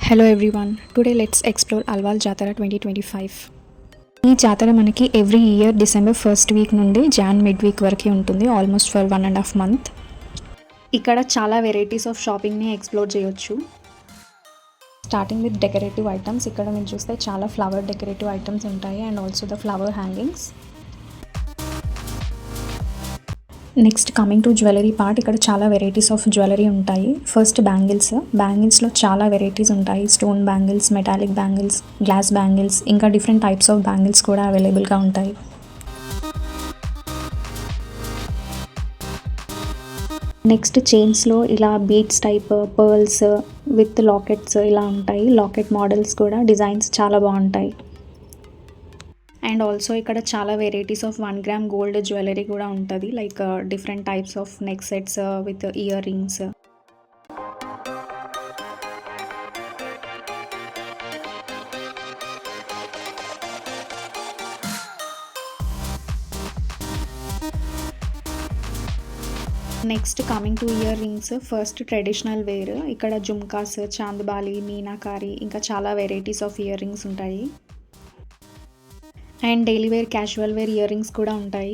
Hello everyone, today let's explore Alwal జాతర 2025. ఈ జాతర మనకి every year December first week నుండి జాన్ మిడ్ వీక్ వరకు ఉంటుంది, ఆల్మోస్ట్ ఫర్ 1.5 month. ఇక్కడ చాలా వెరైటీస్ ఆఫ్ షాపింగ్ని ఎక్స్ప్లోర్ చేయొచ్చు. Starting with decorative items. ఇక్కడ మీరు చూస్తే చాలా ఫ్లవర్ డెకరేటివ్ ఐటమ్స్ ఉంటాయి and also the flower hangings. Next coming to jewellery part. ఇక్కడ చాలా వెరైటీస్ ఆఫ్ జ్యువెలరీ ఉంటాయి. ఫస్ట్ బ్యాంగిల్స్లో చాలా వెరైటీస్ ఉంటాయి. Stone bangles, metallic bangles, glass bangles, ఇంకా డిఫరెంట్ టైప్స్ ఆఫ్ బ్యాంగిల్స్ కూడా అవైలబుల్గా ఉంటాయి. నెక్స్ట్ చైన్స్లో ఇలా beads type, pearls with lockets ఇలా ఉంటాయి. లాకెట్ మోడల్స్ కూడా డిజైన్స్ చాలా బాగుంటాయి. అండ్ ఆల్సో ఇక్కడ చాలా varieties of 1 gram gold jewellery కూడా ఉంటుంది, like different types of neck sets with earrings. Next coming to earrings. First traditional wear. ఇక్కడ జుమ్కాస్, చాందబాలి, మీనాకారి, ఇంకా చాలా వెరైటీస్ ఆఫ్ ఇయర్ రింగ్స్ ఉంటాయి. And daily wear, casual wear earrings కూడా ఉంటాయి.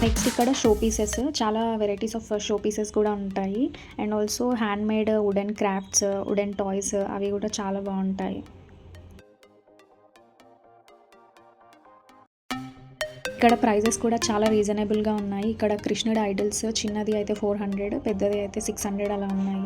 Next ఇక్కడ showpieces. చాలా varieties of showpieces కూడా ఉంటాయి. And also handmade wooden crafts, wooden toys, అవి కూడా చాలా బాగుంటాయి. ఇక్కడ ప్రైజెస్ కూడా చాలా రీజనబుల్గా ఉన్నాయి. ఇక్కడ కృష్ణుడి ఐడల్స్ చిన్నది అయితే 400, పెద్దది అయితే 600 అలా ఉన్నాయి.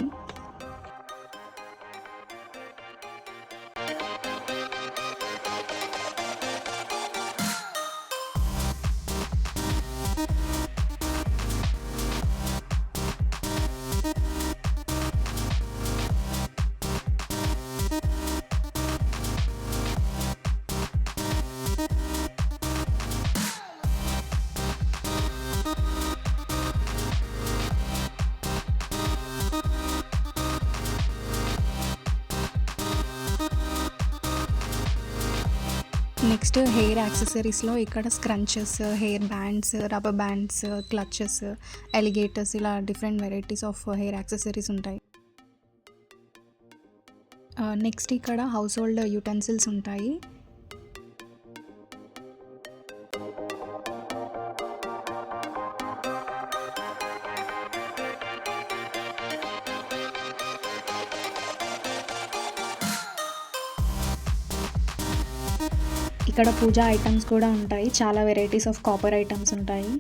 నెక్స్ట్ హెయిర్ యాక్సెసరీస్లో ఇక్కడ scrunchies, hair bands, rubber bands, clutches, alligators, ఇలా different varieties of hair accessories ఉంటాయి. నెక్స్ట్ ఇక్కడ హౌస్ హోల్డ్ యూటెన్సిల్స్ ఉంటాయి. ఇక్కడ పూజా ఐటమ్స్ కూడా ఉంటాయి. చాలా వెరైటీస్ ఆఫ్ కాపర్ ఐటమ్స్ ఉంటాయి.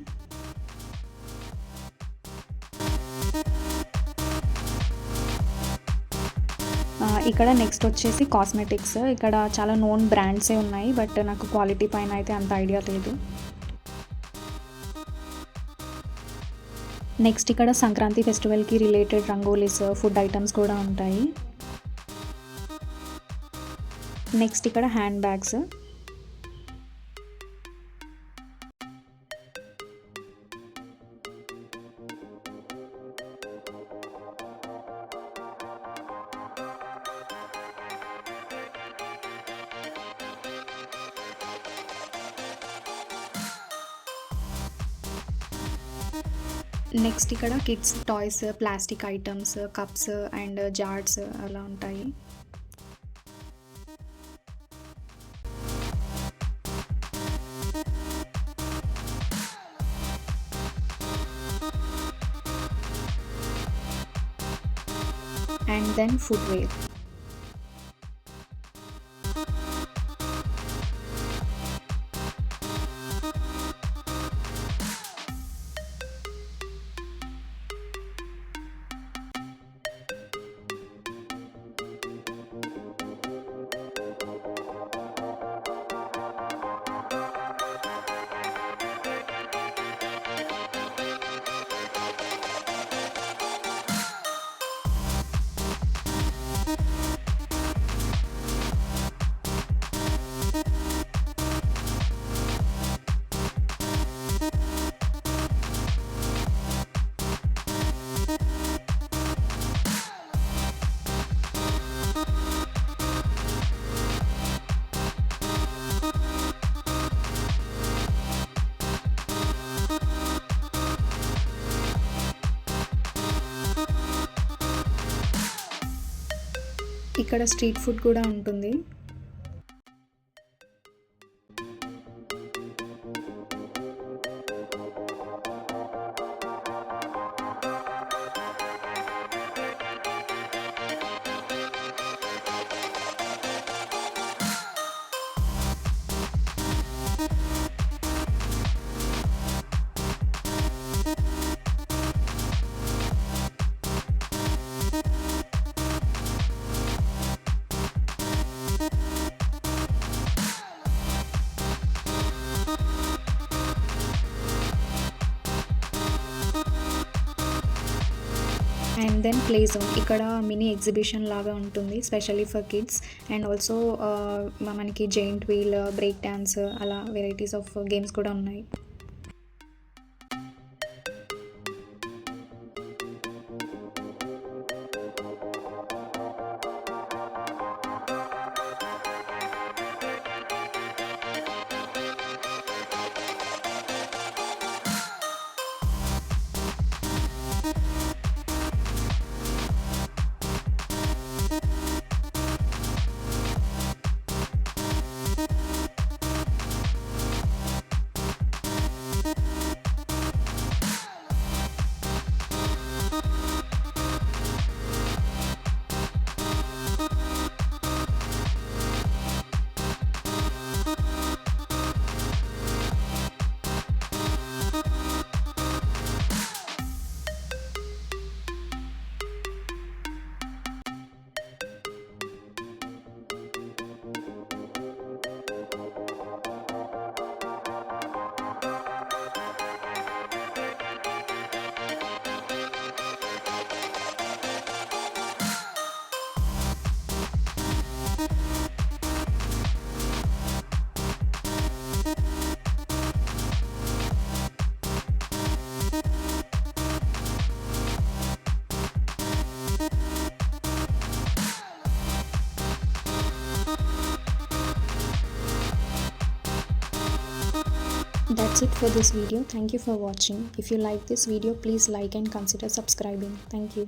ఇక్కడ నెక్స్ట్ వచ్చేసి కాస్మెటిక్స్. ఇక్కడ చాలా నోన్ బ్రాండ్సే ఉన్నాయి, బట్ నాకు క్వాలిటీ పైన అయితే అంత ఐడియా లేదు. నెక్స్ట్ ఇక్కడ సంక్రాంతి ఫెస్టివల్కి రిలేటెడ్ రంగోలీస్, ఫుడ్ ఐటమ్స్ కూడా ఉంటాయి. నెక్స్ట్ ఇక్కడ హ్యాండ్ బ్యాగ్స్. నెక్స్ట్ ఇక్కడ kids toys, plastic items, cups and jars అలా ఉంటాయి. And then footwear. ఇక్కడ స్ట్రీట్ ఫుడ్ కూడా ఉంటుంది. అండ్ దెన్ ప్లే జోన్, ఇక్కడ మినీ ఎగ్జిబిషన్ లాగా ఉంటుంది specially for kids. And also మనకి జెయింట్ వీల్, బ్రేక్ డ్యాన్స్, అలా వెరైటీస్ ఆఫ్ గేమ్స్ కూడా ఉన్నాయి. That's it for this video. Thank you for watching. If you like this video, please like and consider subscribing. Thank you.